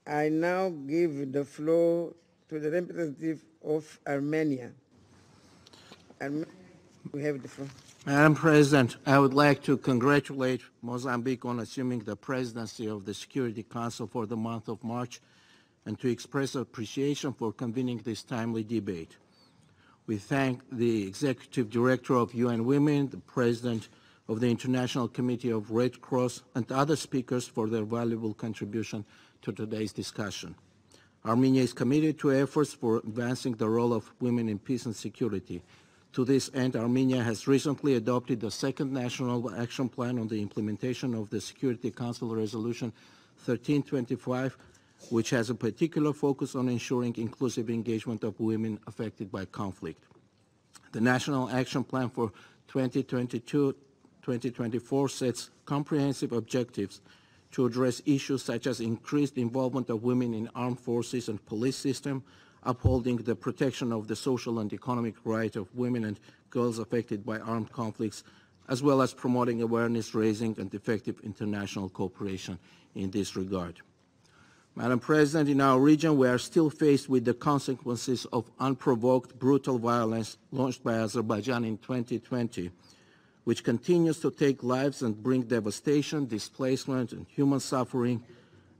I now give the floor to the representative of Armenia. Armenia, we have the floor. Madam President, I would like to congratulate Mozambique on assuming the presidency of the Security Council for the month of March and to express appreciation for convening this timely debate. We thank the Executive Director of UN Women, the President of the International Committee of Red Cross, and other speakers for their valuable contribution to today's discussion. Armenia is committed to efforts for advancing the role of women in peace and security. To this end, Armenia has recently adopted the second National Action Plan on the implementation of the Security Council Resolution 1325, which has a particular focus on ensuring inclusive engagement of women affected by conflict. The National Action Plan for 2022-2024 sets comprehensive objectives to address issues such as increased involvement of women in armed forces and police system, upholding the protection of the social and economic rights of women and girls affected by armed conflicts, as well as promoting awareness raising and effective international cooperation in this regard. Madam President, in our region, we are still faced with the consequences of unprovoked brutal violence launched by Azerbaijan in 2020, which continues to take lives and bring devastation, displacement, and human suffering,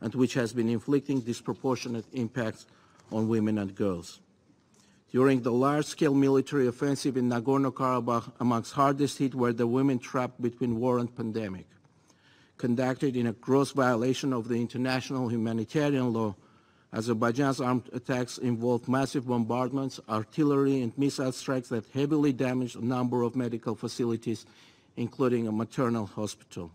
and which has been inflicting disproportionate impacts on women and girls. During the large-scale military offensive in Nagorno-Karabakh, amongst hardest hit were the women trapped between war and pandemic. Conducted in a gross violation of the international humanitarian law, Azerbaijan's armed attacks involved massive bombardments, artillery, and missile strikes that heavily damaged a number of medical facilities, including a maternal hospital.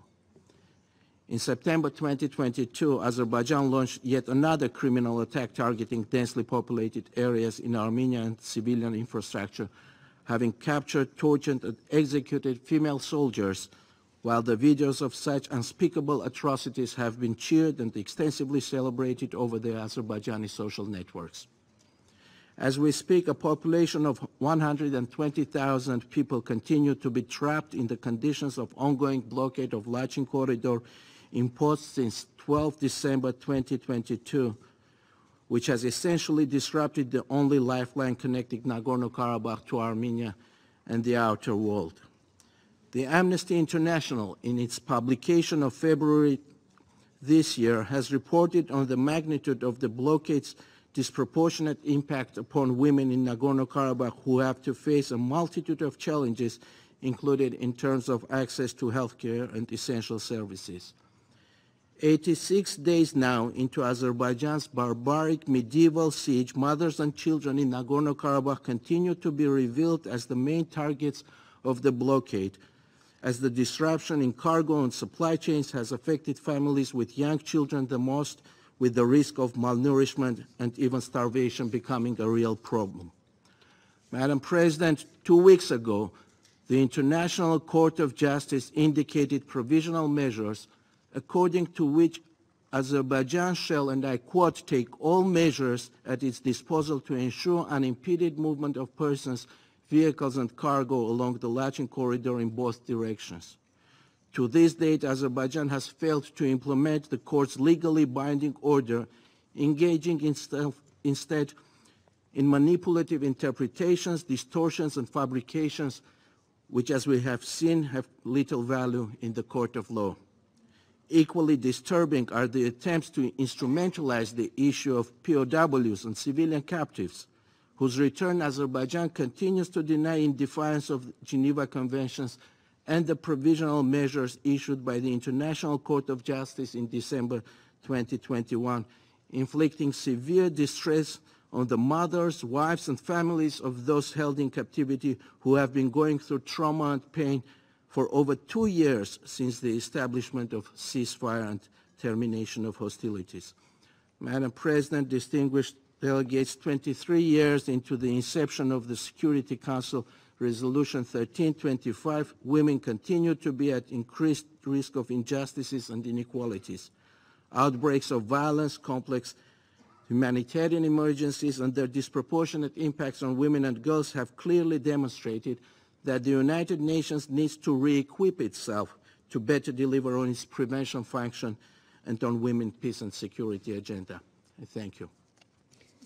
In September 2022, Azerbaijan launched yet another criminal attack targeting densely populated areas in Armenia and civilian infrastructure, having captured, tortured, and executed female soldiers, while the videos of such unspeakable atrocities have been cheered and extensively celebrated over the Azerbaijani social networks. As we speak, a population of 120,000 people continue to be trapped in the conditions of ongoing blockade of Lachin corridor imposed since 12 December 2022, which has essentially disrupted the only lifeline connecting Nagorno-Karabakh to Armenia and the outer world. The Amnesty International, in its publication of February this year, has reported on the magnitude of the blockade's disproportionate impact upon women in Nagorno-Karabakh, who have to face a multitude of challenges, including in terms of access to healthcare and essential services. 86 days now into Azerbaijan's barbaric medieval siege, mothers and children in Nagorno-Karabakh continue to be revealed as the main targets of the blockade, as the disruption in cargo and supply chains has affected families with young children the most, with the risk of malnourishment and even starvation becoming a real problem. Madam President, 2 weeks ago, the International Court of Justice indicated provisional measures according to which Azerbaijan shall, and I quote, take all measures at its disposal to ensure unimpeded movement of persons, vehicles and cargo along the Lachin corridor in both directions. To this date, Azerbaijan has failed to implement the court's legally binding order, engaging instead in manipulative interpretations, distortions and fabrications, which, as we have seen, have little value in the court of law. Equally disturbing are the attempts to instrumentalize the issue of POWs and civilian captives, whose return Azerbaijan continues to deny in defiance of Geneva Conventions and the provisional measures issued by the International Court of Justice in December 2021, inflicting severe distress on the mothers, wives, and families of those held in captivity who have been going through trauma and pain for over 2 years since the establishment of ceasefire and termination of hostilities. Madam President, distinguished delegates, 23 years into the inception of the Security Council Resolution 1325, women continue to be at increased risk of injustices and inequalities. Outbreaks of violence, complex humanitarian emergencies, and their disproportionate impacts on women and girls have clearly demonstrated that the United Nations needs to re-equip itself to better deliver on its prevention function and on women's peace and security agenda. Thank you.